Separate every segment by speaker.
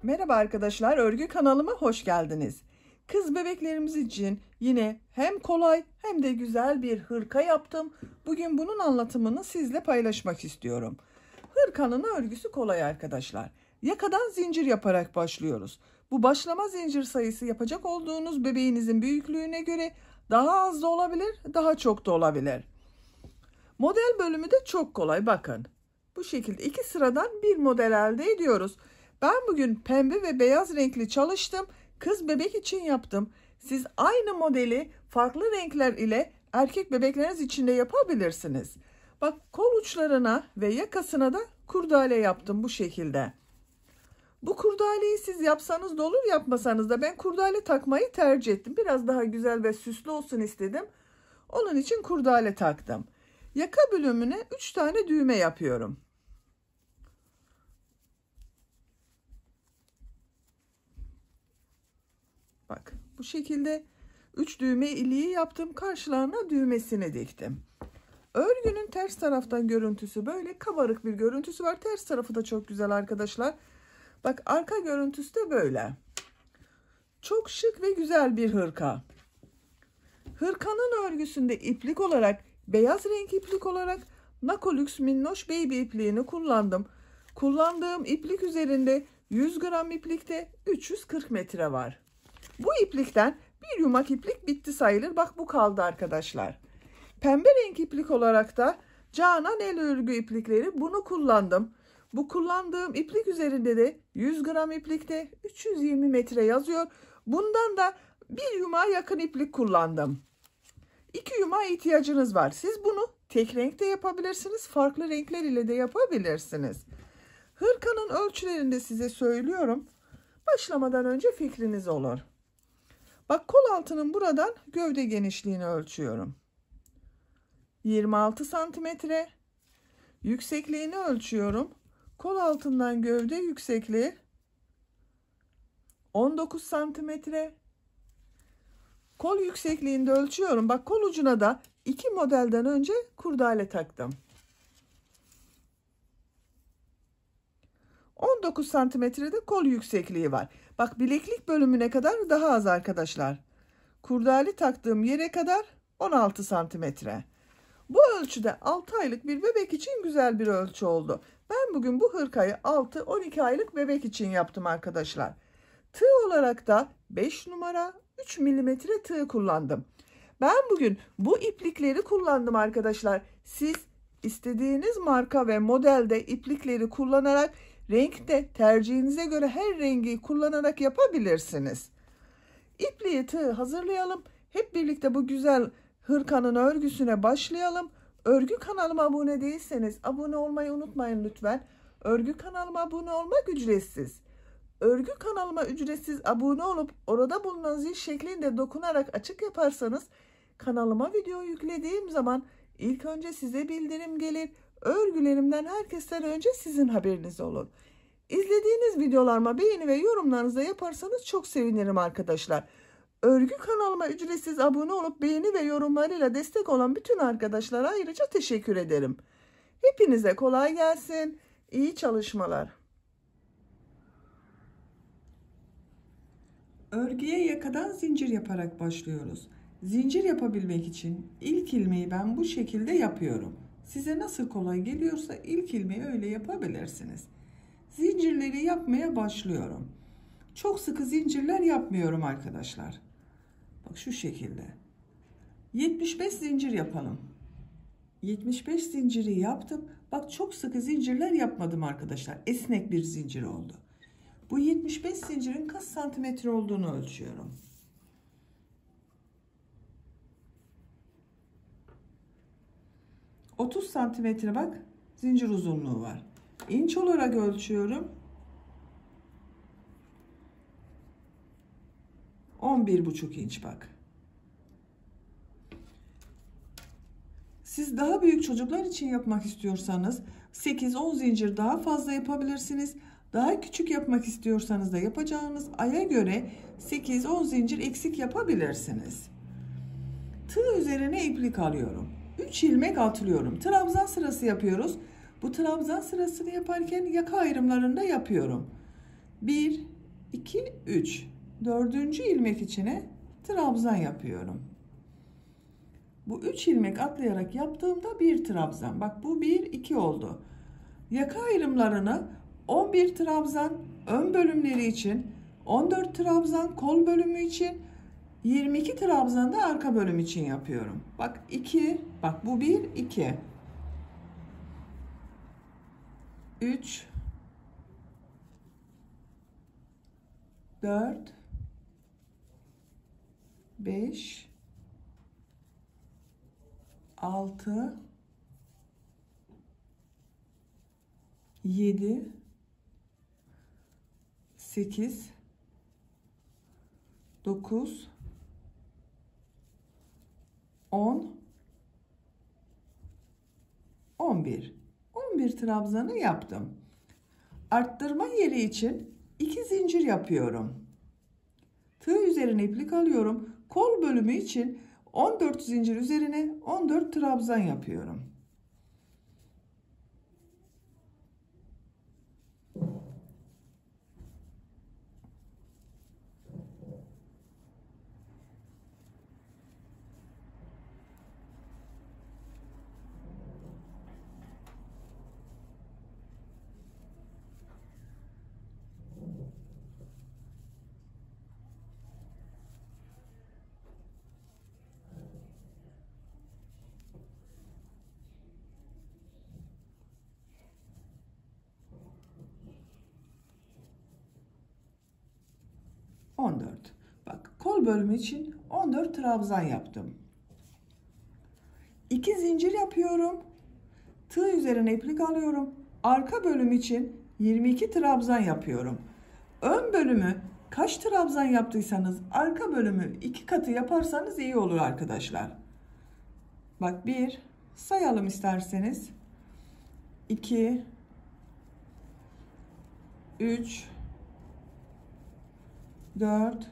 Speaker 1: Merhaba arkadaşlar, örgü kanalıma hoş geldiniz. Kız bebeklerimiz için yine hem kolay hem de güzel bir hırka yaptım. Bugün bunun anlatımını sizle paylaşmak istiyorum. Hırkanın örgüsü kolay arkadaşlar. Yakadan zincir yaparak başlıyoruz. Bu başlama zincir sayısı yapacak olduğunuz bebeğinizin büyüklüğüne göre daha az da olabilir, daha çok da olabilir. Model bölümü de çok kolay, bakın. Bu şekilde iki sıradan bir model elde ediyoruz. Ben bugün pembe ve beyaz renkli çalıştım. Kız bebek için yaptım. Siz aynı modeli farklı renkler ile erkek bebekleriniz için de yapabilirsiniz. Bak, kol uçlarına ve yakasına da kurdale yaptım bu şekilde. Bu kurdaleyi siz yapsanız da olur, yapmasanız da ben kurdale takmayı tercih ettim. Biraz daha güzel ve süslü olsun istedim. Onun için kurdale taktım. Yaka bölümüne 3 tane düğme yapıyorum. Bak, bu şekilde 3 düğme iliği yaptım. Karşılarına düğmesini diktim. Örgünün ters taraftan görüntüsü böyle kabarık bir görüntüsü var. Ters tarafı da çok güzel arkadaşlar. Bak, arka görüntüsü de böyle. Çok şık ve güzel bir hırka. Hırkanın örgüsünde iplik olarak beyaz renk iplik olarak Nakolux Minnoş Baby ipliğini kullandım. Kullandığım iplik üzerinde 100 gram iplikte 340 metre var. Bu iplikten bir yumak iplik bitti sayılır. Bak, bu kaldı arkadaşlar. Pembe renk iplik olarak da Canan el örgü iplikleri, bunu kullandım. Bu kullandığım iplik üzerinde de 100 gram iplikte 320 metre yazıyor. Bundan da bir yumağa yakın iplik kullandım. 2 yumağa ihtiyacınız var. Siz bunu tek renkte yapabilirsiniz. Farklı renkler ile de yapabilirsiniz. Hırkanın ölçülerini de size söylüyorum. Başlamadan önce fikriniz olur. Bak, kol altının buradan gövde genişliğini ölçüyorum. 26 santimetre. Yüksekliğini ölçüyorum. Kol altından gövde yüksekliği 19 santimetre. Kol yüksekliğini de ölçüyorum. Bak, kol ucuna da 2 modelden önce kurdale taktım. 19 santimetrede kol yüksekliği var. Bak, bileklik bölümüne kadar daha az arkadaşlar. Kurdale taktığım yere kadar 16 santimetre. Bu ölçüde 6 aylık bir bebek için güzel bir ölçü oldu. Ben bugün bu hırkayı 6-12 aylık bebek için yaptım arkadaşlar. Tığ olarak da 5 numara 3 milimetre tığ kullandım. Ben bugün bu iplikleri kullandım arkadaşlar. Siz istediğiniz marka ve modelde iplikleri kullanarak renkte tercihinize göre her rengi kullanarak yapabilirsiniz. İpliği, tığ hazırlayalım. Hep birlikte bu güzel hırkanın örgüsüne başlayalım. Örgü kanalıma abone değilseniz abone olmayı unutmayın lütfen. Örgü kanalıma abone olmak ücretsiz. Örgü kanalıma ücretsiz abone olup orada bulunan zil şeklinde dokunarak açık yaparsanız kanalıma video yüklediğim zaman ilk önce size bildirim gelir. Örgülerimden herkesten önce sizin haberiniz olur. İzlediğiniz videolarıma beğeni ve yorumlarınızı yaparsanız çok sevinirim arkadaşlar. Örgü kanalıma ücretsiz abone olup beğeni ve yorumlarıyla destek olan bütün arkadaşlara ayrıca teşekkür ederim. Hepinize kolay gelsin. İyi çalışmalar. Örgüye yakadan zincir yaparak başlıyoruz. Zincir yapabilmek için ilk ilmeği ben bu şekilde yapıyorum. Size nasıl kolay geliyorsa ilk ilmeği öyle yapabilirsiniz. Zincirleri yapmaya başlıyorum. Çok sıkı zincirler yapmıyorum arkadaşlar. Bak, şu şekilde. 75 zincir yapalım. 75 zinciri yaptım. Bak, çok sıkı zincirler yapmadım arkadaşlar. Esnek bir zincir oldu. Bu 75 zincirin kaç santimetre olduğunu ölçüyorum. ...30 santimetre bak zincir uzunluğu var. İnç olarak ölçüyorum. 11,5 inç bak. Siz daha büyük çocuklar için yapmak istiyorsanız 8-10 zincir daha fazla yapabilirsiniz. Daha küçük yapmak istiyorsanız da yapacağınız aya göre 8-10 zincir eksik yapabilirsiniz. Tığ üzerine iplik alıyorum. 3 ilmek atlıyorum. Trabzan sırası yapıyoruz. Bu trabzan sırasını yaparken yaka ayrımlarında yapıyorum. 1, 2, 3. Dördüncü ilmek içine trabzan yapıyorum. Bu 3 ilmek atlayarak yaptığımda bir trabzan. Bak bu 1, 2 oldu. Yaka ayrımlarını 11 trabzan ön bölümleri için, 14 trabzan kol bölümü için, 22 trabzan da arka bölüm için yapıyorum. Bak 2, bak bu 1, 2. 3, 4, 5, 6, 7, 8, 9, 10, 11. 11 trabzanı yaptım. Arttırma yeri için 2 zincir yapıyorum. Tığ üzerine iplik alıyorum. Kol bölümü için 14 zincir üzerine 14 trabzan yapıyorum. Bak kol bölümü için 14 trabzan yaptım. 2 zincir yapıyorum. Tığ üzerine iplik alıyorum. Arka bölüm için 22 trabzan yapıyorum. Ön bölümü kaç trabzan yaptıysanız arka bölümü 2 katı yaparsanız iyi olur arkadaşlar. Bak 1 sayalım isterseniz. 2, 3, 4,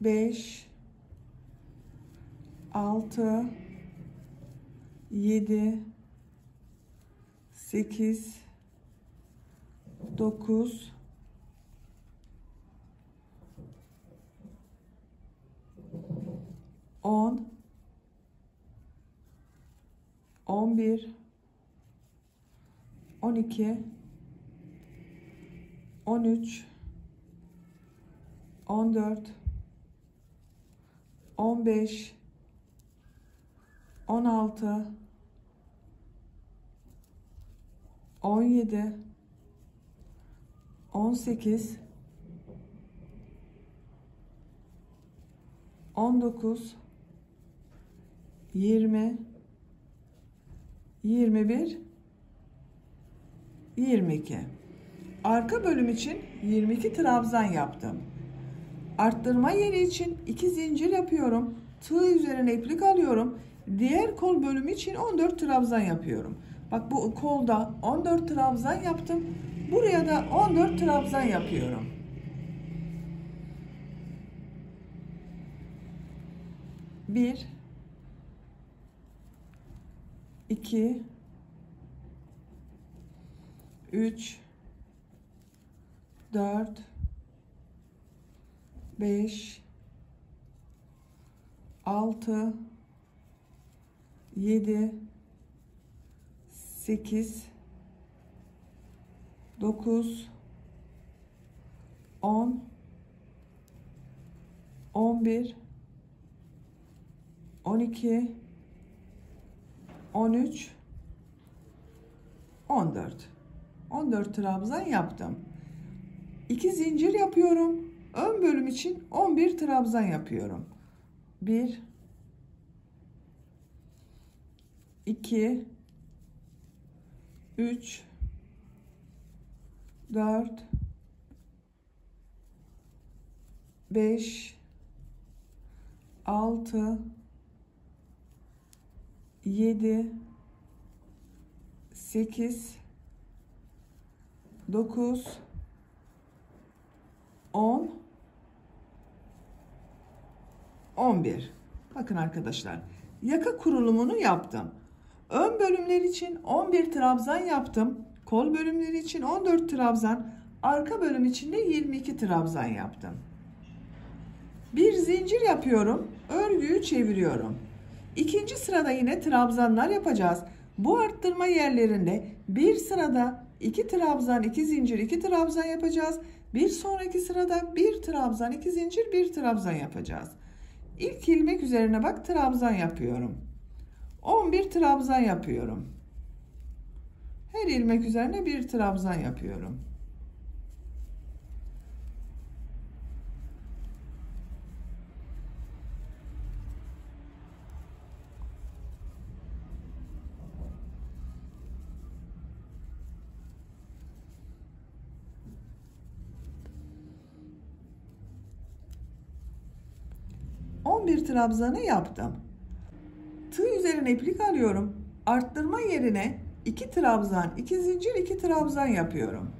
Speaker 1: 5, 6, 7, 8, 9, 10, 11, 12, 13, 14, 15, 16, 17, 18, 19, 20, 21, 22. Arka bölüm için 22 trabzan yaptım. Arttırma yeri için 2 zincir yapıyorum. Tığ üzerine iplik alıyorum. Diğer kol bölümü için 14 trabzan yapıyorum. Bak bu kolda 14 trabzan yaptım. Buraya da 14 trabzan yapıyorum. Bir, 2, 3, 4, 5, 6, 7, 8, 9, 10, 11, 12, 13, 14. 14 trabzan yaptım. 2 zincir yapıyorum. Ön bölüm için 11 trabzan yapıyorum. 1, 2, 3, 4, 5, 6, 7, 8, 9, 10, 11. Bakın arkadaşlar, yaka kurulumunu yaptım. Ön bölümler için 11 trabzan yaptım. Kol bölümleri için 14 trabzan, arka bölüm için de 22 trabzan yaptım. Bir zincir yapıyorum, örgüyü çeviriyorum. İkinci sırada yine trabzanlar yapacağız. Bu arttırma yerlerinde bir sırada 2 trabzan, 2 zincir, 2 trabzan yapacağız. Bir sonraki sırada 1 trabzan, 2 zincir, 1 trabzan yapacağız. İlk ilmek üzerine bak trabzan yapıyorum. 11 trabzan yapıyorum. Her ilmek üzerine 1 trabzan yapıyorum. Bir trabzanı yaptım. Tığ üzerine iplik alıyorum. Arttırma yerine 2 trabzan, 2 zincir, 2 trabzan yapıyorum.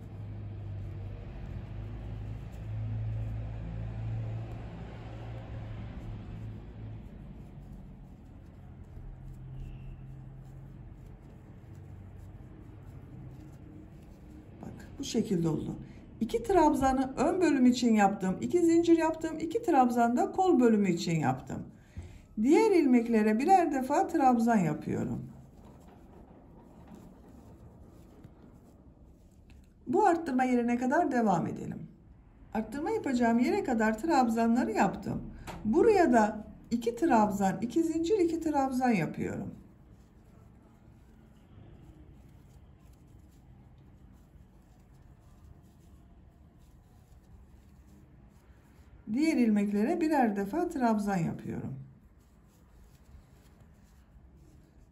Speaker 1: Bak bu şekilde oldu. 2 trabzanı ön bölüm için yaptım. 2 zincir yaptım. 2 trabzan da kol bölümü için yaptım. Diğer ilmeklere birer defa trabzan yapıyorum. Bu arttırma yerine kadar devam edelim. Arttırma yapacağım yere kadar trabzanları yaptım. Buraya da 2 trabzan, 2 zincir, 2 trabzan yapıyorum. Diğer ilmeklere birer defa trabzan yapıyorum.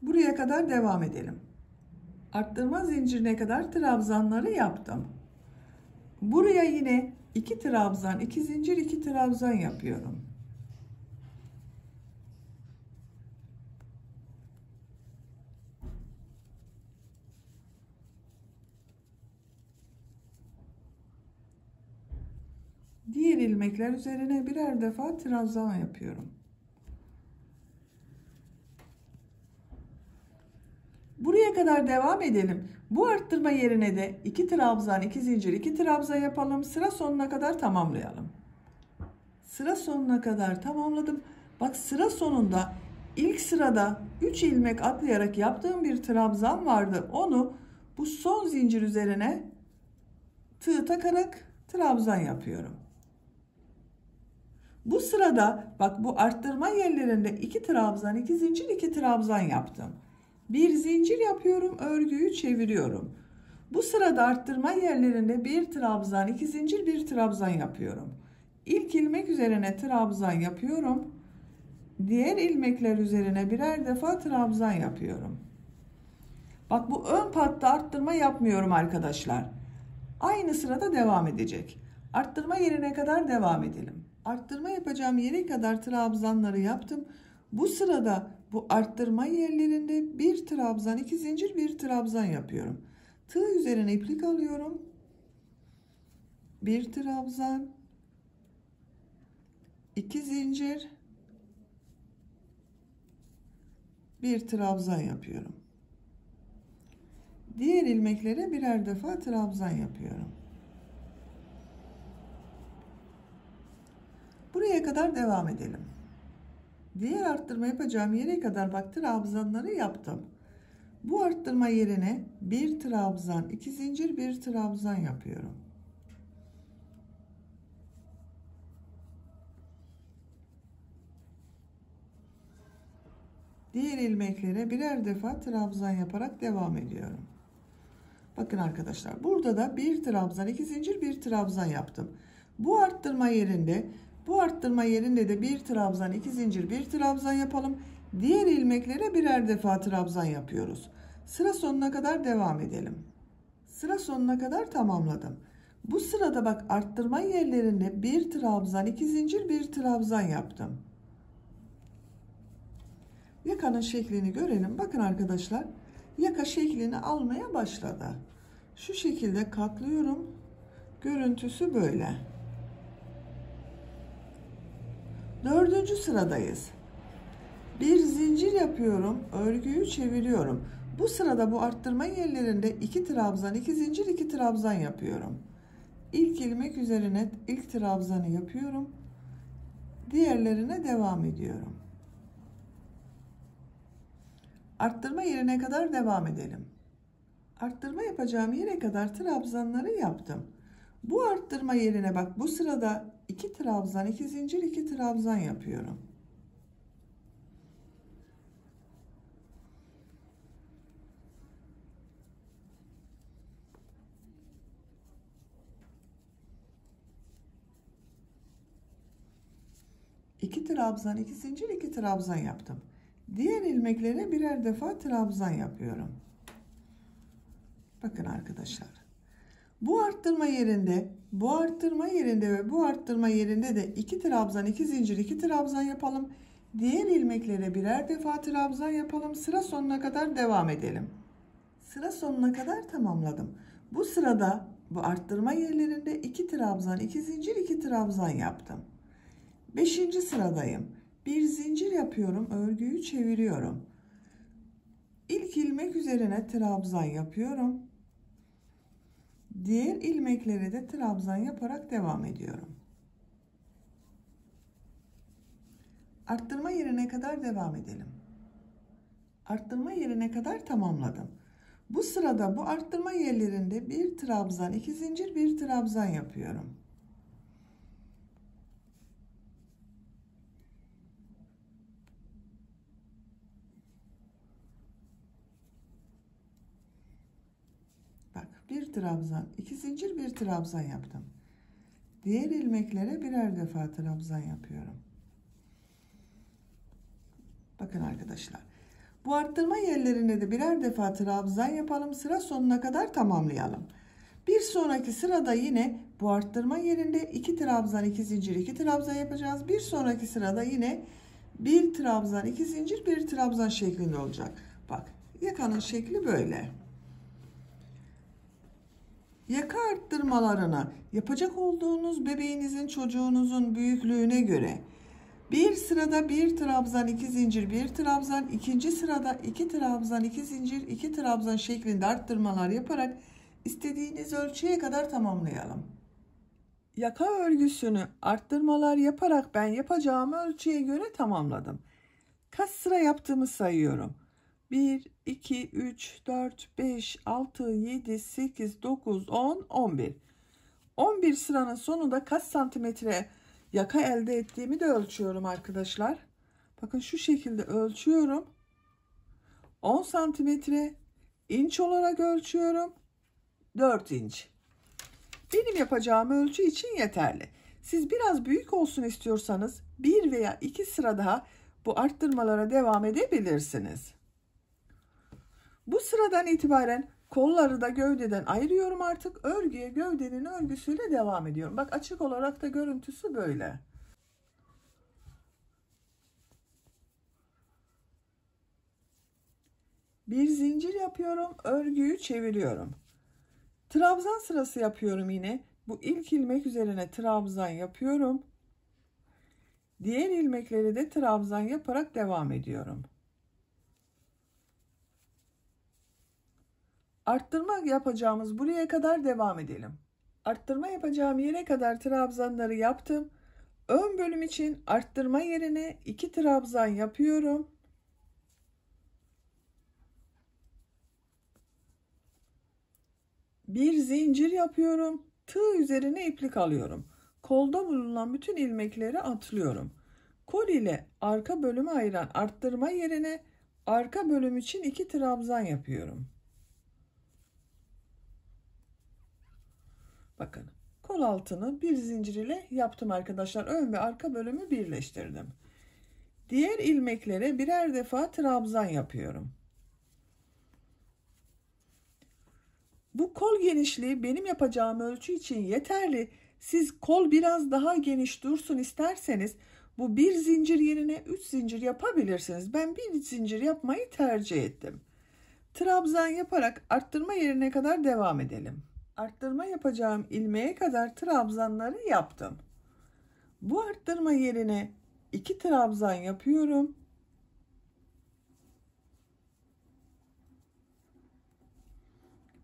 Speaker 1: Buraya kadar devam edelim. Arttırma zincirine kadar trabzanları yaptım. Buraya yine 2 trabzan, 2 zincir, 2 trabzan yapıyorum. Diğer ilmekler üzerine birer defa trabzan yapıyorum. Buraya kadar devam edelim. Bu arttırma yerine de 2 trabzan, 2 zincir, 2 trabzan yapalım. Sıra sonuna kadar tamamlayalım. Sıra sonuna kadar tamamladım. Bak sıra sonunda ilk sırada 3 ilmek atlayarak yaptığım bir trabzan vardı. Onu bu son zincir üzerine tığ takarak trabzan yapıyorum. Bu sırada bak bu arttırma yerlerinde 2 trabzan, 2 zincir, 2 trabzan yaptım. Bir zincir yapıyorum, örgüyü çeviriyorum. Bu sırada arttırma yerlerinde 1 trabzan, 2 zincir, 1 trabzan yapıyorum. İlk ilmek üzerine trabzan yapıyorum. Diğer ilmekler üzerine birer defa trabzan yapıyorum. Bak bu ön patta arttırma yapmıyorum arkadaşlar. Aynı sırada devam edecek. Arttırma yerine kadar devam edelim. Arttırma yapacağım yere kadar trabzanları yaptım. Bu sırada bu arttırma yerlerinde 1 trabzan, 2 zincir, 1 trabzan yapıyorum. Tığ üzerine iplik alıyorum. 1 trabzan, 2 zincir, 1 trabzan yapıyorum. Diğer ilmeklere birer defa trabzan yapıyorum. Buraya kadar devam edelim. Diğer arttırma yapacağım yere kadar bak trabzanları yaptım. Bu arttırma yerine 1 trabzan, 2 zincir, 1 trabzan yapıyorum. Diğer ilmeklere birer defa trabzan yaparak devam ediyorum. Bakın arkadaşlar burada da 1 trabzan, 2 zincir, 1 trabzan yaptım. Bu arttırma yerinde de 1 trabzan, 2 zincir, 1 trabzan yapalım. Diğer ilmeklere birer defa trabzan yapıyoruz. Sıra sonuna kadar devam edelim. Sıra sonuna kadar tamamladım. Bu sırada bak arttırma yerlerinde 1 trabzan, 2 zincir, 1 trabzan yaptım. Yakanın şeklini görelim. Bakın arkadaşlar, yaka şeklini almaya başladı. Şu şekilde katlıyorum. Görüntüsü böyle. 4. sıradayız. Bir zincir yapıyorum, örgüyü çeviriyorum. Bu sırada bu arttırma yerlerinde 2 trabzan, 2 zincir, 2 trabzan yapıyorum. İlk ilmek üzerine ilk trabzanı yapıyorum. Diğerlerine devam ediyorum. Arttırma yerine kadar devam edelim. Arttırma yapacağım yere kadar trabzanları yaptım. Bu arttırma yerine bak, bu sırada 2 trabzan, 2 zincir, 2 trabzan yapıyorum. İki trabzan, 2 zincir, 2 trabzan yaptım. Diğer ilmeklere birer defa trabzan yapıyorum. Bakın arkadaşlar. Bu arttırma yerinde, bu arttırma yerinde ve bu arttırma yerinde de 2 trabzan, 2 zincir, 2 trabzan yapalım. Diğer ilmeklere birer defa trabzan yapalım. Sıra sonuna kadar devam edelim. Sıra sonuna kadar tamamladım. Bu sırada bu arttırma yerlerinde 2 trabzan, 2 zincir, 2 trabzan yaptım. 5. sıradayım. Bir zincir yapıyorum, örgüyü çeviriyorum. İlk ilmek üzerine trabzan yapıyorum. Diğer ilmekleri de trabzan yaparak devam ediyorum. Arttırma yerine kadar devam edelim. Arttırma yerine kadar tamamladım. Bu sırada bu arttırma yerlerinde bir trabzan, 2 zincir, bir trabzan yapıyorum. Bak, bir trabzan, 2 zincir, bir trabzan yaptım. Diğer ilmeklere birer defa trabzan yapıyorum. Bakın arkadaşlar. Bu arttırma yerlerine de birer defa trabzan yapalım. Sıra sonuna kadar tamamlayalım. Bir sonraki sırada yine bu arttırma yerinde 2 trabzan, 2 zincir, 2 trabzan yapacağız. Bir sonraki sırada yine 1 trabzan, 2 zincir, 1 trabzan şeklinde olacak. Bak, yakanın şekli böyle. Yaka arttırmalarına yapacak olduğunuz bebeğinizin, çocuğunuzun büyüklüğüne göre bir sırada 1 trabzan, 2 zincir, 1 trabzan, ikinci sırada 2 trabzan, 2 zincir, 2 trabzan şeklinde arttırmalar yaparak istediğiniz ölçüye kadar tamamlayalım. Yaka örgüsünü arttırmalar yaparak ben yapacağım ölçüye göre tamamladım. Kaç sıra yaptığımı sayıyorum. 1, 2, 3, 4, 5, 6, 7, 8, 9, 10, 11. 11 sıranın sonunda kaç santimetre yaka elde ettiğimi de ölçüyorum arkadaşlar. Bakın şu şekilde ölçüyorum. 10 santimetre inç olarak ölçüyorum. 4 inç. Benim yapacağım ölçü için yeterli. Siz biraz büyük olsun istiyorsanız 1 veya 2 sıra daha bu arttırmalara devam edebilirsiniz. Bu sıradan itibaren kolları da gövdeden ayırıyorum artık. Örgüye gövdenin örgüsüyle devam ediyorum. Bak, açık olarak da görüntüsü böyle. Bir zincir yapıyorum. Örgüyü çeviriyorum. Trabzan sırası yapıyorum yine. Bu ilk ilmek üzerine trabzan yapıyorum. Diğer ilmekleri de trabzan yaparak devam ediyorum. Arttırma yapacağımız buraya kadar devam edelim. Arttırma yapacağım yere kadar trabzanları yaptım. Ön bölüm için arttırma yerine 2 trabzan yapıyorum. Bir zincir yapıyorum. Tığ üzerine iplik alıyorum. Kolda bulunan bütün ilmekleri atlıyorum. Kol ile arka bölümü ayıran arttırma yerine arka bölüm için 2 trabzan yapıyorum. Bakın, kol altını bir zincir ile yaptım arkadaşlar. Ön ve arka bölümü birleştirdim. Diğer ilmeklere birer defa trabzan yapıyorum. Bu kol genişliği benim yapacağım ölçü için yeterli. Siz kol biraz daha geniş dursun isterseniz bu bir zincir yerine 3 zincir yapabilirsiniz. Ben bir zincir yapmayı tercih ettim. Trabzan yaparak arttırma yerine kadar devam edelim. Arttırma yapacağım ilmeğe kadar trabzanları yaptım. Bu arttırma yerine 2 trabzan yapıyorum.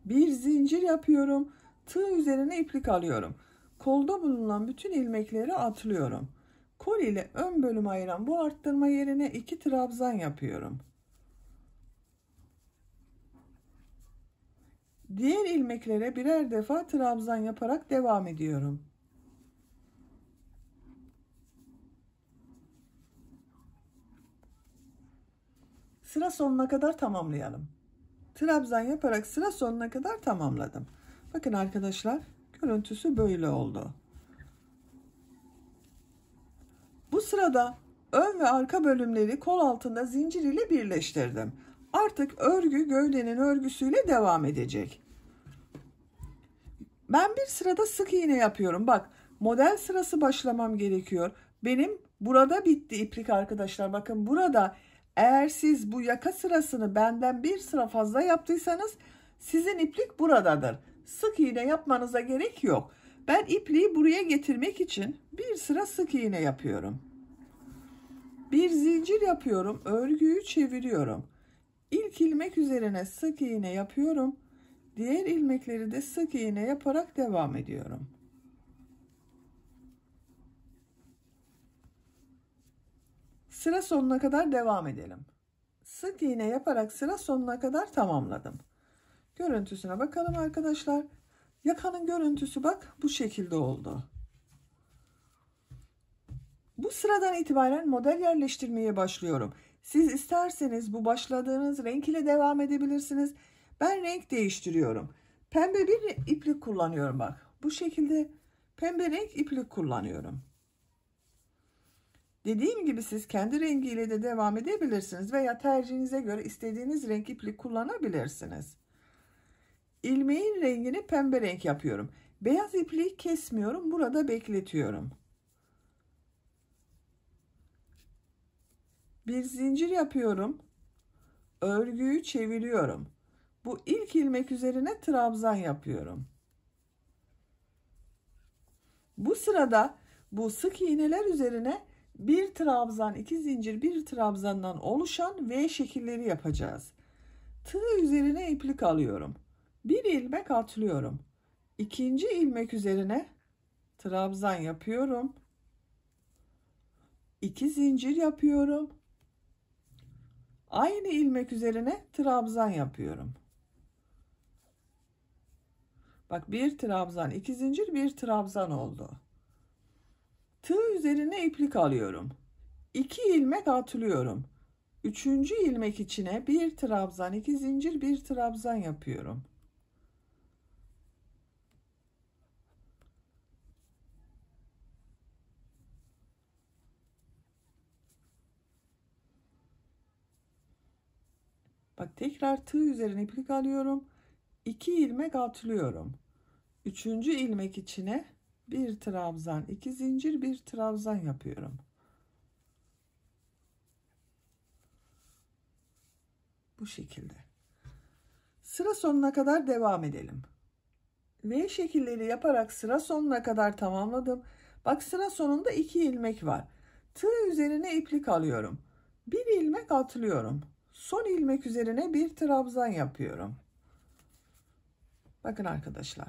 Speaker 1: Bir zincir yapıyorum. Tığ üzerine iplik alıyorum. Kolda bulunan bütün ilmekleri atlıyorum. Kol ile ön bölümü ayıran bu arttırma yerine 2 trabzan yapıyorum. Diğer ilmeklere birer defa trabzan yaparak devam ediyorum. Sıra sonuna kadar tamamlayalım. Trabzan yaparak sıra sonuna kadar tamamladım. Bakın arkadaşlar, görüntüsü böyle oldu. Bu sırada ön ve arka bölümleri kol altında zincir ile birleştirdim. Artık örgü gövdenin örgüsüyle devam edecek. Ben bir sırada sık iğne yapıyorum. Bak, model sırası başlamam gerekiyor. Benim burada bitti iplik arkadaşlar. Bakın burada, eğer siz bu yaka sırasını benden bir sıra fazla yaptıysanız sizin iplik buradadır. Sık iğne yapmanıza gerek yok. Ben ipliği buraya getirmek için bir sıra sık iğne yapıyorum. Bir zincir yapıyorum. Örgüyü çeviriyorum. İlk ilmek üzerine sık iğne yapıyorum. Diğer ilmekleri de sık iğne yaparak devam ediyorum. Sıra sonuna kadar devam edelim. Sık iğne yaparak sıra sonuna kadar tamamladım. Görüntüsüne bakalım arkadaşlar. Yakanın görüntüsü bak bu şekilde oldu. Bu sıradan itibaren model yerleştirmeye başlıyorum. Siz isterseniz bu başladığınız renk ile devam edebilirsiniz. Ben renk değiştiriyorum. Pembe bir iplik kullanıyorum bak. Bu şekilde pembe renk iplik kullanıyorum. Dediğim gibi siz kendi rengiyle de devam edebilirsiniz veya tercihinize göre istediğiniz renk iplik kullanabilirsiniz. İlmeğin rengini pembe renk yapıyorum. Beyaz ipliği kesmiyorum. Burada bekletiyorum. Bir zincir yapıyorum. Örgüyü çeviriyorum. Bu ilk ilmek üzerine trabzan yapıyorum. Bu sırada bu sık iğneler üzerine bir trabzan, iki zincir, bir trabzandan oluşan V şekilleri yapacağız. Tığ üzerine iplik alıyorum. Bir ilmek atlıyorum. İkinci ilmek üzerine trabzan yapıyorum. 2 zincir yapıyorum. Aynı ilmek üzerine trabzan yapıyorum. Bak, bir trabzan, 2 zincir, bir trabzan oldu. Tığ üzerine iplik alıyorum. 2 ilmek atlıyorum. Üçüncü ilmek içine bir trabzan, 2 zincir, bir trabzan yapıyorum. Bak, tekrar tığ üzerine iplik alıyorum. 2 ilmek atlıyorum. Üçüncü ilmek içine bir trabzan, 2 zincir, bir trabzan yapıyorum. Bu şekilde. Sıra sonuna kadar devam edelim. V şekilleri yaparak sıra sonuna kadar tamamladım. Bak, sıra sonunda 2 ilmek var. Tığ üzerine iplik alıyorum. Bir ilmek atlıyorum. Son ilmek üzerine bir trabzan yapıyorum. Bakın arkadaşlar.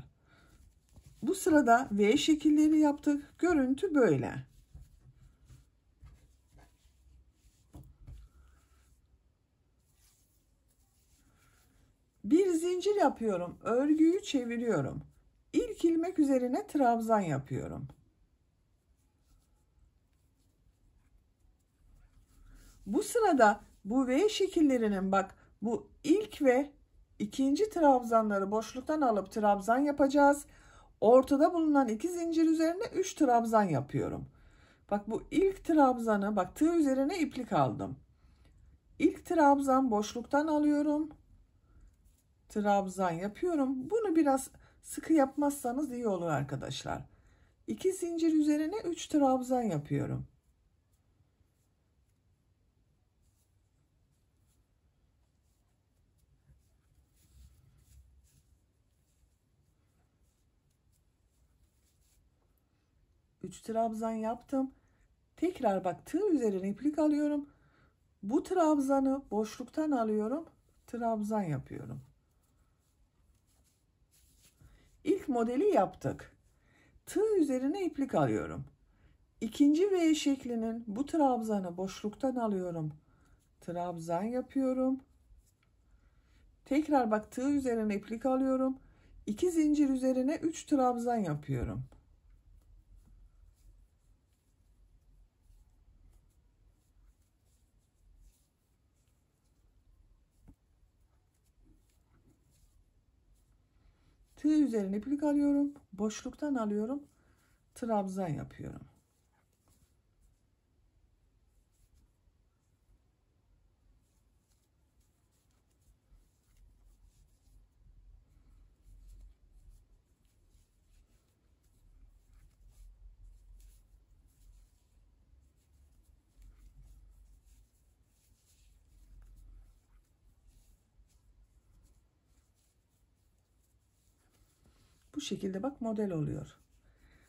Speaker 1: Bu sırada V şekilleri yaptık. Görüntü böyle. Bir zincir yapıyorum. Örgüyü çeviriyorum. İlk ilmek üzerine trabzan yapıyorum. Bu sırada bu V şekillerinin bak, bu ilk ve ikinci trabzanları boşluktan alıp trabzan yapacağız. Ortada bulunan 2 zincir üzerine 3 trabzan yapıyorum. Bak, bu ilk trabzanı, bak, tığ üzerine iplik aldım. İlk trabzan boşluktan alıyorum. Trabzan yapıyorum. Bunu biraz sıkı yapmazsanız iyi olur arkadaşlar. 2 zincir üzerine 3 trabzan yapıyorum. Üç trabzan yaptım. Tekrar bak, tığ üzerine iplik alıyorum. Bu trabzanı boşluktan alıyorum. Trabzan yapıyorum. İlk modeli yaptık. Tığ üzerine iplik alıyorum. İkinci V şeklinin bu trabzanı boşluktan alıyorum. Trabzan yapıyorum. Tekrar bak, tığ üzerine iplik alıyorum. 2 zincir üzerine 3 trabzan yapıyorum. Tığ üzerine iplik alıyorum. Boşluktan alıyorum. Trabzan yapıyorum. Bu şekilde bak model oluyor.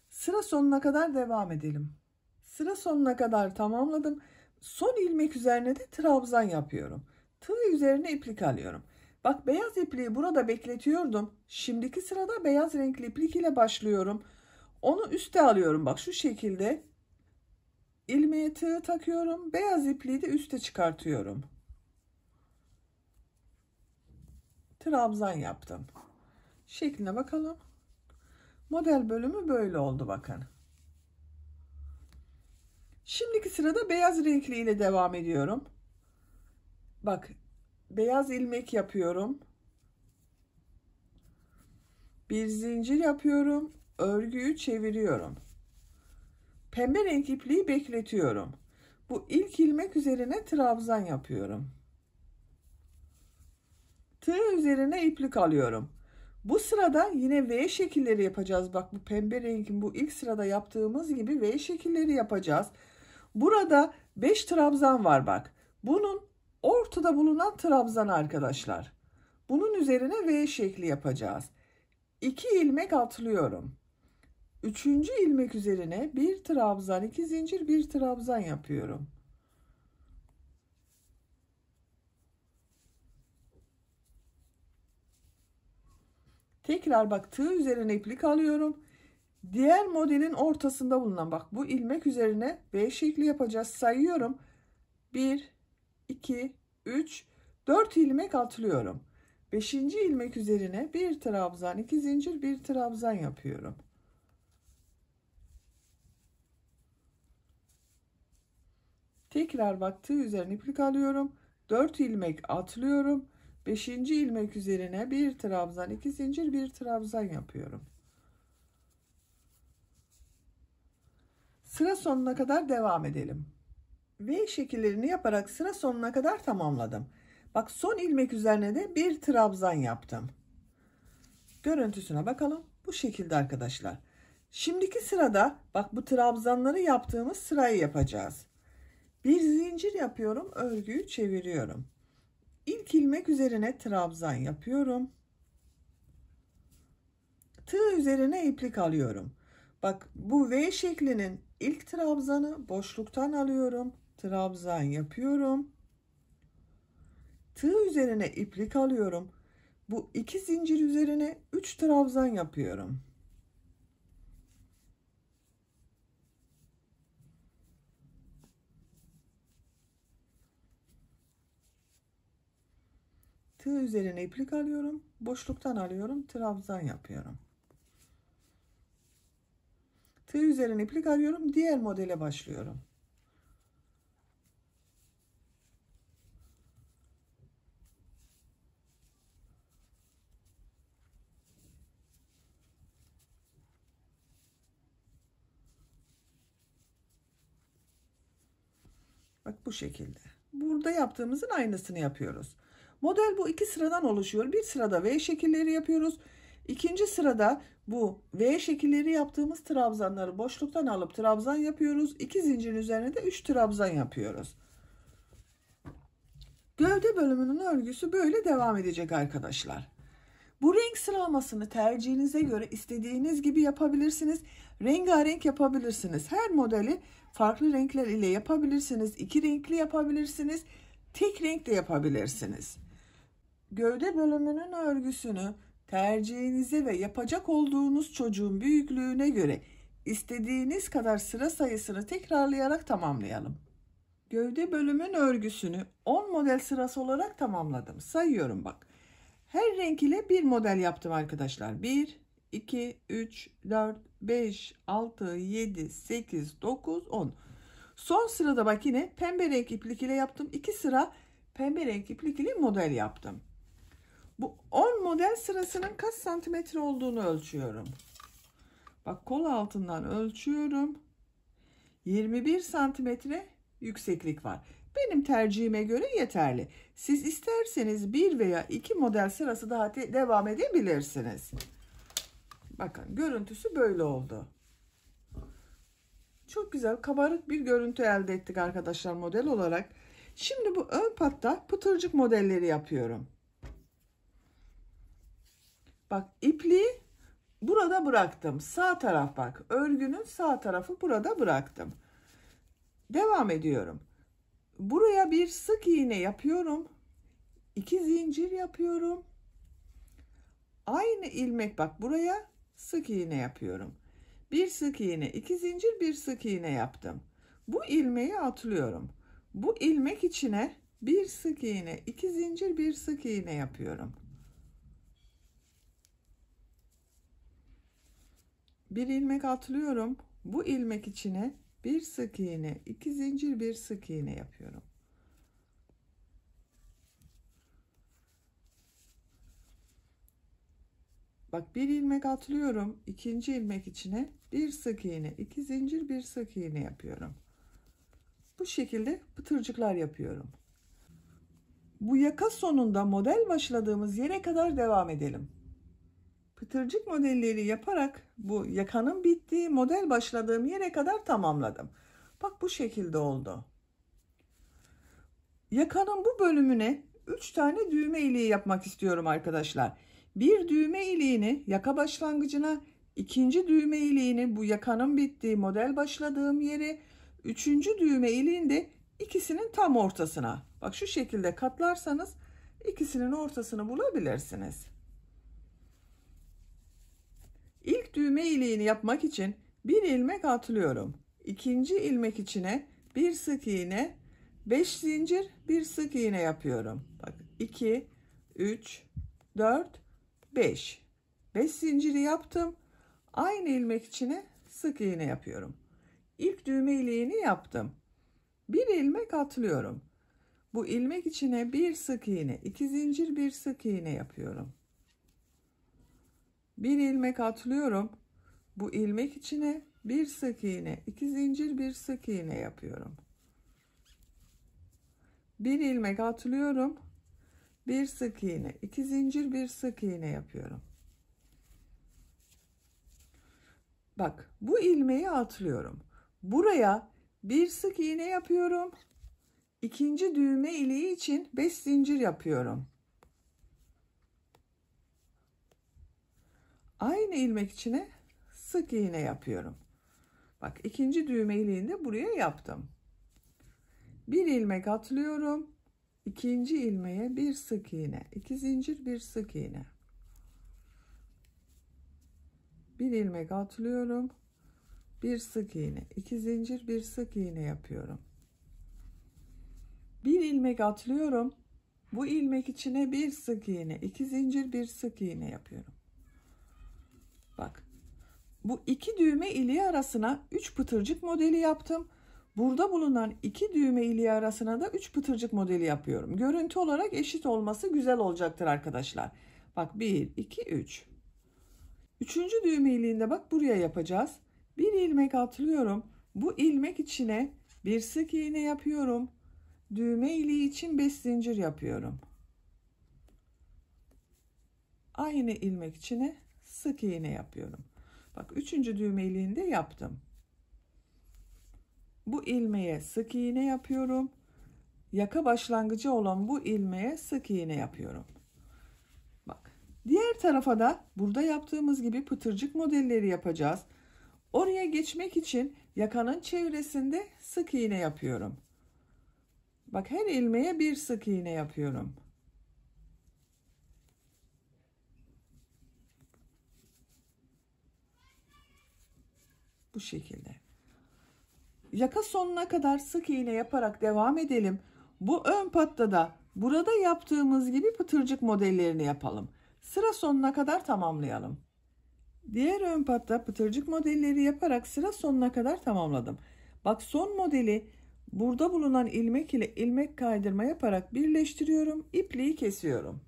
Speaker 1: Sıra sonuna kadar devam edelim. Sıra sonuna kadar tamamladım. Son ilmek üzerine de trabzan yapıyorum. Tığ üzerine iplik alıyorum. Bak, beyaz ipliği burada bekletiyordum. Şimdiki sırada beyaz renkli iplik ile başlıyorum. Onu üste alıyorum. Bak, şu şekilde ilmeğe tığ takıyorum. Beyaz ipliği de üste çıkartıyorum. Trabzan yaptım. Şekline bakalım. Model bölümü böyle oldu bakın. Şimdiki sırada beyaz renkli ile devam ediyorum. Bak, beyaz ilmek yapıyorum. Bir zincir yapıyorum. Örgüyü çeviriyorum. Pembe renk ipliği bekletiyorum. Bu ilk ilmek üzerine trabzan yapıyorum. Tığ üzerine iplik alıyorum. Bu sırada yine V şekilleri yapacağız. Bak, bu pembe rengin bu ilk sırada yaptığımız gibi V şekilleri yapacağız. Burada 5 trabzan var bak. Bunun ortada bulunan trabzan arkadaşlar. Bunun üzerine V şekli yapacağız. 2 ilmek atlıyorum. 3. ilmek üzerine bir trabzan, 2 zincir, bir trabzan yapıyorum. Tekrar bak, tığ üzerine iplik alıyorum. Diğer modelin ortasında bulunan bak, bu ilmek üzerine V şekli yapacağız. Sayıyorum. 1, 2, 3, 4 ilmek atlıyorum. 5. ilmek üzerine bir trabzan, 2 zincir, bir trabzan yapıyorum. Tekrar bak, tığ üzerine iplik alıyorum. 4 ilmek atlıyorum. 5. ilmek üzerine bir trabzan, 2 zincir, bir trabzan yapıyorum. Sıra sonuna kadar devam edelim. V şekillerini yaparak sıra sonuna kadar tamamladım. Bak, son ilmek üzerine de bir trabzan yaptım. Görüntüsüne bakalım. Bu şekilde arkadaşlar. Şimdiki sırada bak, bu trabzanları yaptığımız sırayı yapacağız. Bir zincir yapıyorum, örgüyü çeviriyorum. İlk ilmek üzerine trabzan yapıyorum. Tığ üzerine iplik alıyorum. Bak, bu V şeklinin ilk trabzanı boşluktan alıyorum. Trabzan yapıyorum. Tığ üzerine iplik alıyorum. Bu 2 zincir üzerine 3 trabzan yapıyorum. Tığ üzerine iplik alıyorum. Boşluktan alıyorum. Trabzan yapıyorum. Tığ üzerine iplik alıyorum. Diğer modele başlıyorum. Bak, bu şekilde. Burada yaptığımızın aynısını yapıyoruz. Model bu iki sıradan oluşuyor. Bir sırada V şekilleri yapıyoruz. İkinci sırada bu V şekilleri yaptığımız trabzanları boşluktan alıp trabzan yapıyoruz. 2 zincirin üzerine de 3 trabzan yapıyoruz. Gövde bölümünün örgüsü böyle devam edecek arkadaşlar. Bu renk sıralamasını tercihinize göre istediğiniz gibi yapabilirsiniz. Rengarenk yapabilirsiniz. Her modeli farklı renkler ile yapabilirsiniz. 2 renkli yapabilirsiniz. Tek renk de yapabilirsiniz. Gövde bölümünün örgüsünü tercihinize ve yapacak olduğunuz çocuğun büyüklüğüne göre istediğiniz kadar sıra sayısını tekrarlayarak tamamlayalım. Gövde bölümün örgüsünü 10 model sırası olarak tamamladım. Sayıyorum bak. Her renk ile bir model yaptım arkadaşlar. 1, 2, 3, 4, 5, 6, 7, 8, 9, 10. Son sırada bak yine pembe renk iplik ile yaptım. 2 sıra pembe renk iplik ile model yaptım. Bu 10 model sırasının kaç santimetre olduğunu ölçüyorum. Bak kol altından ölçüyorum. 21 santimetre yükseklik var. Benim tercihime göre yeterli. Siz isterseniz 1 veya 2 model sırası daha devam edebilirsiniz. Bakın görüntüsü böyle oldu. Çok güzel kabarık bir görüntü elde ettik arkadaşlar model olarak. Şimdi bu ön patta pıtırcık modelleri yapıyorum. Bak ipliği burada bıraktım. Sağ taraf bak. Örgünün sağ tarafı burada bıraktım. Devam ediyorum. Buraya bir sık iğne yapıyorum. 2 zincir yapıyorum. Aynı ilmek bak buraya sık iğne yapıyorum. Bir sık iğne, 2 zincir, bir sık iğne yaptım. Bu ilmeği atlıyorum. Bu ilmek içine bir sık iğne, 2 zincir, bir sık iğne yapıyorum. Bir ilmek atlıyorum. Bu ilmek içine bir sık iğne, 2 zincir, bir sık iğne yapıyorum. Bak bir ilmek atlıyorum. İkinci ilmek içine bir sık iğne, 2 zincir, bir sık iğne yapıyorum. Bu şekilde pıtırcıklar yapıyorum. Bu yaka sonunda model başladığımız yere kadar devam edelim. Pıtırcık modelleri yaparak bu yakanın bittiği model başladığım yere kadar tamamladım. Bak bu şekilde oldu. Yakanın bu bölümüne 3 tane düğme iliği yapmak istiyorum arkadaşlar. Bir düğme iliğini yaka başlangıcına, ikinci düğme iliğini bu yakanın bittiği model başladığım yere, üçüncü düğme iliğini de ikisinin tam ortasına. Bak şu şekilde katlarsanız ikisinin ortasını bulabilirsiniz. İlk düğme iliğini yapmak için bir ilmek atlıyorum. İkinci ilmek içine bir sık iğne, 5 zincir, bir sık iğne yapıyorum. Bak 2, 3, 4, 5. 5 zinciri yaptım. Aynı ilmek içine sık iğne yapıyorum. İlk düğme iliğini yaptım. Bir ilmek atlıyorum. Bu ilmek içine bir sık iğne, 2 zincir, bir sık iğne yapıyorum. Bir ilmek atlıyorum. Bu ilmek içine bir sık iğne, 2 zincir, bir sık iğne yapıyorum. Bir ilmek atlıyorum. Bir sık iğne, 2 zincir, bir sık iğne yapıyorum. Bak bu ilmeği atlıyorum. Buraya bir sık iğne yapıyorum. İkinci düğme iliği için 5 zincir yapıyorum. Aynı ilmek içine sık iğne yapıyorum. Bak ikinci düğme iliğini de buraya yaptım. Bir ilmek atlıyorum. İkinci ilmeğe bir sık iğne, 2 zincir, bir sık iğne. Bir ilmek atlıyorum. Bir sık iğne, 2 zincir, bir sık iğne yapıyorum. Bir ilmek atlıyorum. Bu ilmek içine bir sık iğne, 2 zincir, bir sık iğne yapıyorum. Bak. Bu iki düğme iliği arasına 3 pıtırcık modeli yaptım. Burada bulunan iki düğme iliği arasına da 3 pıtırcık modeli yapıyorum. Görüntü olarak eşit olması güzel olacaktır arkadaşlar. Bak 1, 2, 3. Üçüncü düğme iliğinde bak buraya yapacağız. Bir ilmek atlıyorum. Bu ilmek içine bir sık iğne yapıyorum. Düğme iliği için 5 zincir yapıyorum. Aynı ilmek içine sık iğne yapıyorum. Bak üçüncü düğme iliğini de yaptım. Bu ilmeğe sık iğne yapıyorum. Yaka başlangıcı olan bu ilmeğe sık iğne yapıyorum. Bak diğer tarafa da burada yaptığımız gibi pıtırcık modelleri yapacağız. Oraya geçmek için yakanın çevresinde sık iğne yapıyorum. Bak her ilmeğe bir sık iğne yapıyorum. Bu şekilde. Yaka sonuna kadar sık iğne yaparak devam edelim. Bu ön patta da burada yaptığımız gibi pıtırcık modellerini yapalım. Sıra sonuna kadar tamamlayalım. Diğer ön patta pıtırcık modelleri yaparak sıra sonuna kadar tamamladım. Bak son modeli burada bulunan ilmek ile ilmek kaydırma yaparak birleştiriyorum. İpliği kesiyorum.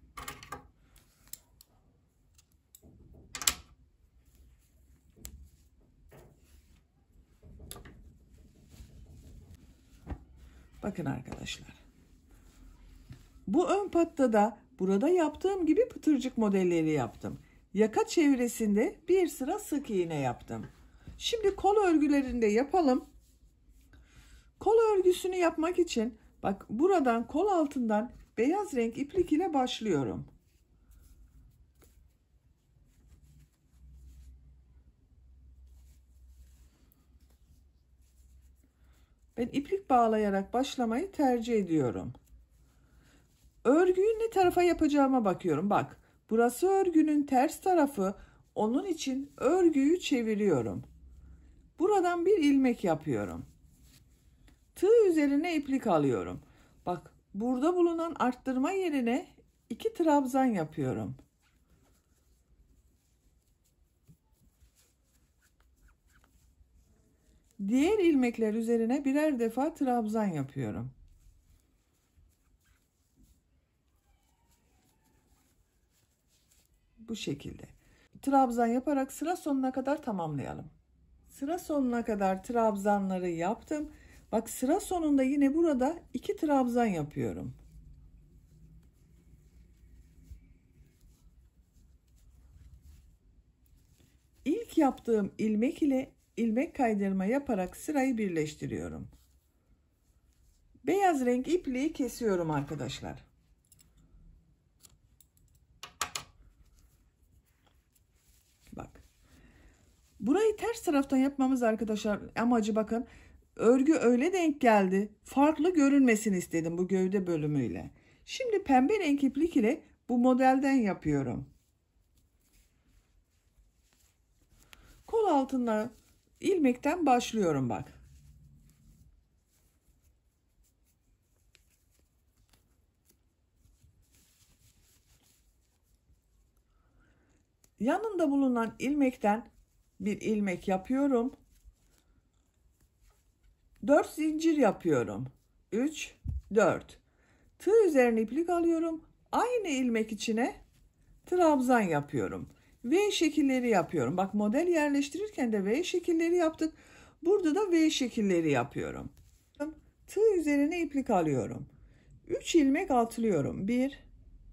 Speaker 1: Bakın arkadaşlar. Bu ön patta da burada yaptığım gibi pıtırcık modelleri yaptım. Yaka çevresinde bir sıra sık iğne yaptım. Şimdi kol örgülerinde yapalım. Kol örgüsünü yapmak için bak buradan kol altından beyaz renk iplik ile başlıyorum. Ben iplik bağlayarak başlamayı tercih ediyorum. Örgüyü ne tarafa yapacağıma bakıyorum. Bak, burası örgünün ters tarafı. Onun için örgüyü çeviriyorum. Buradan bir ilmek yapıyorum. Tığ üzerine iplik alıyorum. Bak, burada bulunan arttırma yerine 2 trabzan yapıyorum. Diğer ilmekler üzerine birer defa trabzan yapıyorum. Bu şekilde. Trabzan yaparak sıra sonuna kadar tamamlayalım. Sıra sonuna kadar trabzanları yaptım. Bak sıra sonunda yine burada 2 trabzan yapıyorum. İlk yaptığım ilmek ile ilmek kaydırma yaparak sırayı birleştiriyorum. Beyaz renk ipliği kesiyorum arkadaşlar. Bak. Burayı ters taraftan yapmamız arkadaşlar amacı bakın. Örgü öyle denk geldi. Farklı görünmesini istedim bu gövde bölümüyle. Şimdi pembe renk iplik ile bu modelden yapıyorum. Kol altına ilmekten başlıyorum bak. Yanında bulunan ilmekten bir ilmek yapıyorum. 4 zincir yapıyorum. 3, 4. Tığ üzerine iplik alıyorum. Aynı ilmek içine trabzan yapıyorum. V şekilleri yapıyorum. Bak model yerleştirirken de V şekilleri yaptık. Burada da V şekilleri yapıyorum. Tığ üzerine iplik alıyorum. 3 ilmek atlıyorum. 1,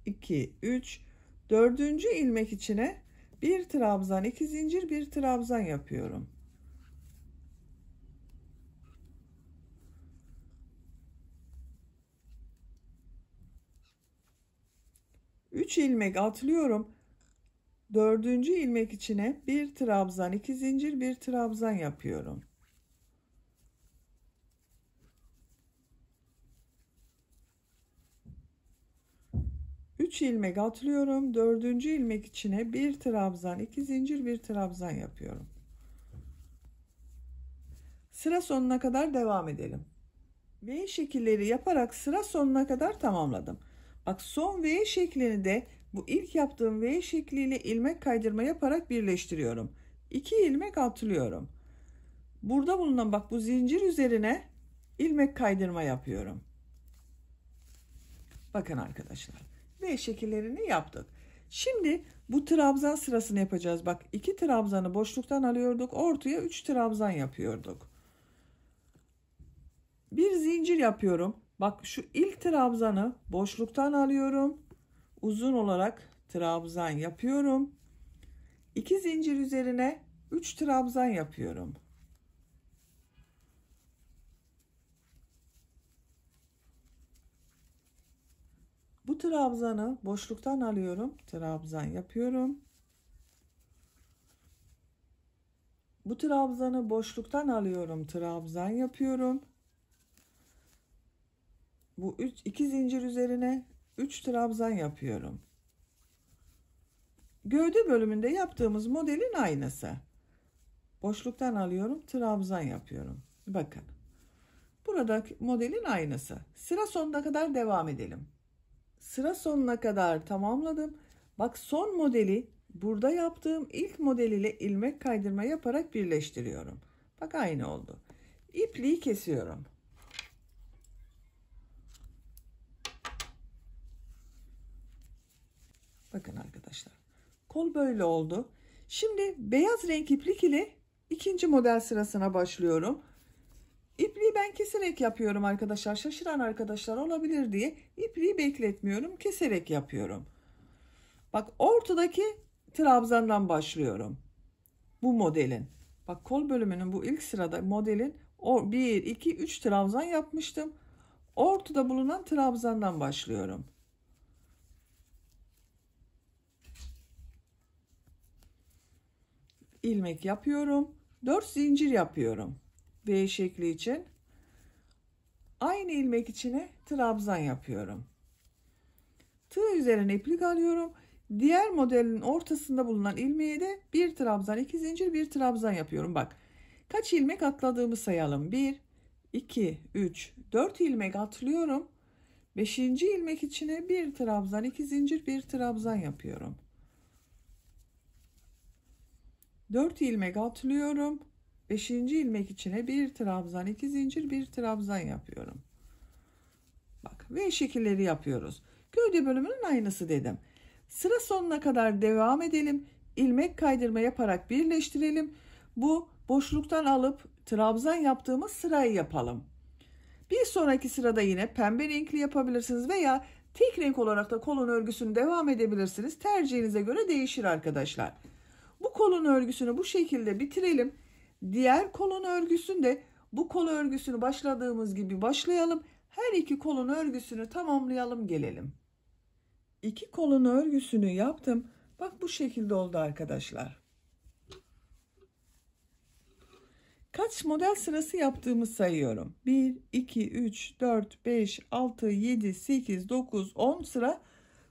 Speaker 1: 2, 3. 4. ilmek içine bir trabzan, 2 zincir, bir trabzan yapıyorum. Üç ilmek atlıyorum. 4. ilmek içine bir trabzan, 2 zincir, bir trabzan yapıyorum. Üç ilmek atlıyorum. 4. ilmek içine bir trabzan, 2 zincir, bir trabzan yapıyorum. Sıra sonuna kadar devam edelim. V şekilleri yaparak sıra sonuna kadar tamamladım. Bak son V şeklini de bu ilk yaptığım V şekliyle ilmek kaydırma yaparak birleştiriyorum. 2 ilmek atlıyorum. Burada bulunan bak bu zincir üzerine ilmek kaydırma yapıyorum. Bakın arkadaşlar. V şekillerini yaptık. Şimdi bu trabzan sırasını yapacağız. Bak 2 trabzanı boşluktan alıyorduk. Ortaya 3 trabzan yapıyorduk. Bir zincir yapıyorum. Bak şu ilk trabzanı boşluktan alıyorum. Uzun olarak trabzan yapıyorum. 2 zincir üzerine 3 trabzan yapıyorum. Bu trabzanı boşluktan alıyorum. Trabzan yapıyorum. Bu trabzanı boşluktan alıyorum. Trabzan yapıyorum. Bu 2 zincir üzerine 3 trabzan yapıyorum. Gövde bölümünde yaptığımız modelin aynısı. Boşluktan alıyorum, trabzan yapıyorum. Bakın. Buradaki modelin aynısı. Sıra sonuna kadar devam edelim. Sıra sonuna kadar tamamladım. Bak son modeli burada yaptığım ilk model ile ilmek kaydırma yaparak birleştiriyorum. Bak aynı oldu. İpliği kesiyorum. Bakın arkadaşlar. Kol böyle oldu. Şimdi beyaz renk iplik ile ikinci model sırasına başlıyorum. İpliği ben keserek yapıyorum arkadaşlar. Şaşıran arkadaşlar olabilir diye ipliği bekletmiyorum. Keserek yapıyorum. Bak ortadaki trabzandan başlıyorum. Bu modelin. Bak kol bölümünün bu ilk sırada modelin 1, 2, 3 trabzan yapmıştım. Ortada bulunan trabzandan başlıyorum. İlmek yapıyorum. 4 zincir yapıyorum. V şekli için. Aynı ilmek içine trabzan yapıyorum. Tığ üzerine iplik alıyorum. Diğer modelin ortasında bulunan ilmeğe de bir trabzan, 2 zincir, bir trabzan yapıyorum. Bak kaç ilmek atladığımı sayalım. 1, 2, 3, 4 ilmek atlıyorum. 5. ilmek içine bir trabzan, 2 zincir, bir trabzan yapıyorum. 4 ilmek atlıyorum. 5. ilmek içine bir trabzan, 2 zincir, bir trabzan yapıyorum. Bak V şekilleri yapıyoruz. Gövde bölümünün aynısı dedim. Sıra sonuna kadar devam edelim. İlmek kaydırma yaparak birleştirelim. Bu boşluktan alıp trabzan yaptığımız sırayı yapalım. Bir sonraki sırada yine pembe renkli yapabilirsiniz veya tek renk olarak da kolun örgüsünü devam edebilirsiniz. Tercihinize göre değişir arkadaşlar. Bu kolun örgüsünü bu şekilde bitirelim. Diğer kolun örgüsünde bu kol örgüsünü başladığımız gibi başlayalım. Her iki kolun örgüsünü tamamlayalım gelelim. İki kolun örgüsünü yaptım. Bak bu şekilde oldu arkadaşlar. Kaç model sırası yaptığımı sayıyorum. 1, 2, 3, 4, 5, 6, 7, 8, 9, 10 sıra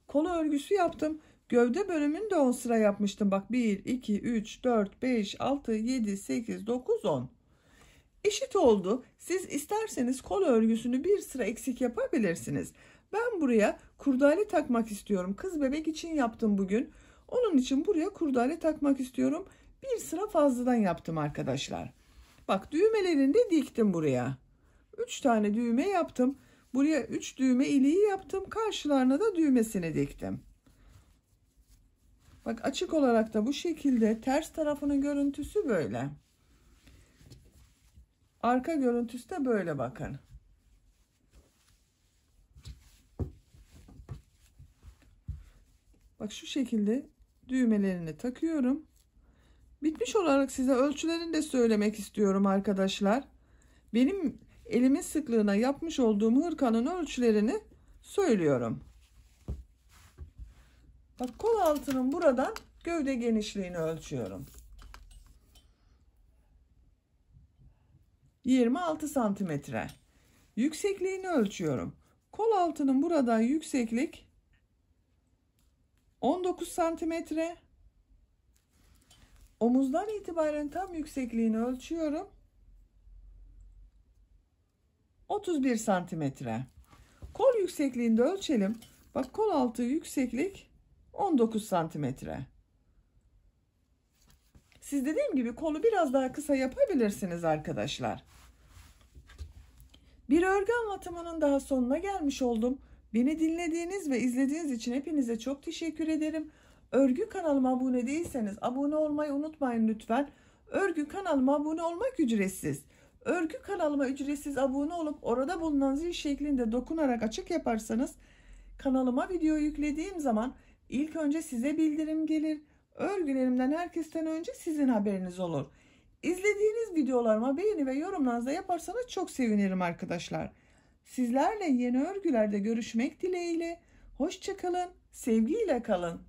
Speaker 1: kol örgüsü yaptım. Gövde bölümünü de 10 sıra yapmıştım. Bak 1, 2, 3, 4, 5, 6, 7, 8, 9, 10. Eşit oldu. Siz isterseniz kol örgüsünü bir sıra eksik yapabilirsiniz. Ben buraya kurdale takmak istiyorum. Kız bebek için yaptım bugün. Onun için buraya kurdale takmak istiyorum. Bir sıra fazladan yaptım arkadaşlar. Bak düğmelerini de diktim buraya. 3 tane düğme yaptım. Buraya 3 düğme iliği yaptım. Karşılarına da düğmesini diktim. Bak açık olarak da bu şekilde, ters tarafının görüntüsü böyle. Arka görüntüsü de böyle bakın. Bak şu şekilde düğmelerini takıyorum. Bitmiş olarak size ölçülerini de söylemek istiyorum arkadaşlar. Benim elimin sıklığına yapmış olduğum hırkanın ölçülerini söylüyorum. Bak kol altının buradan gövde genişliğini ölçüyorum. 26 santimetre. Yüksekliğini ölçüyorum. Kol altının buradan yükseklik 19 santimetre. Omuzdan itibaren tam yüksekliğini ölçüyorum. 31 santimetre. Kol yüksekliğini de ölçelim. Bak kol altı yükseklik 19 santimetre. Siz dediğim gibi kolu biraz daha kısa yapabilirsiniz arkadaşlar. Bir örgü anlatımının daha sonuna gelmiş oldum. Beni dinlediğiniz ve izlediğiniz için hepinize çok teşekkür ederim. Örgü kanalıma abone değilseniz abone olmayı unutmayın lütfen. Örgü kanalıma abone olmak ücretsiz. Örgü kanalıma ücretsiz abone olup orada bulunan zil şeklinde dokunarak açık yaparsanız kanalıma video yüklediğim zaman ilk önce size bildirim gelir. Örgülerimden herkesten önce sizin haberiniz olur. İzlediğiniz videolarıma beğeni ve yorumlarınızı yaparsanız çok sevinirim arkadaşlar. Sizlerle yeni örgülerde görüşmek dileğiyle. Hoşça kalın, sevgiyle kalın.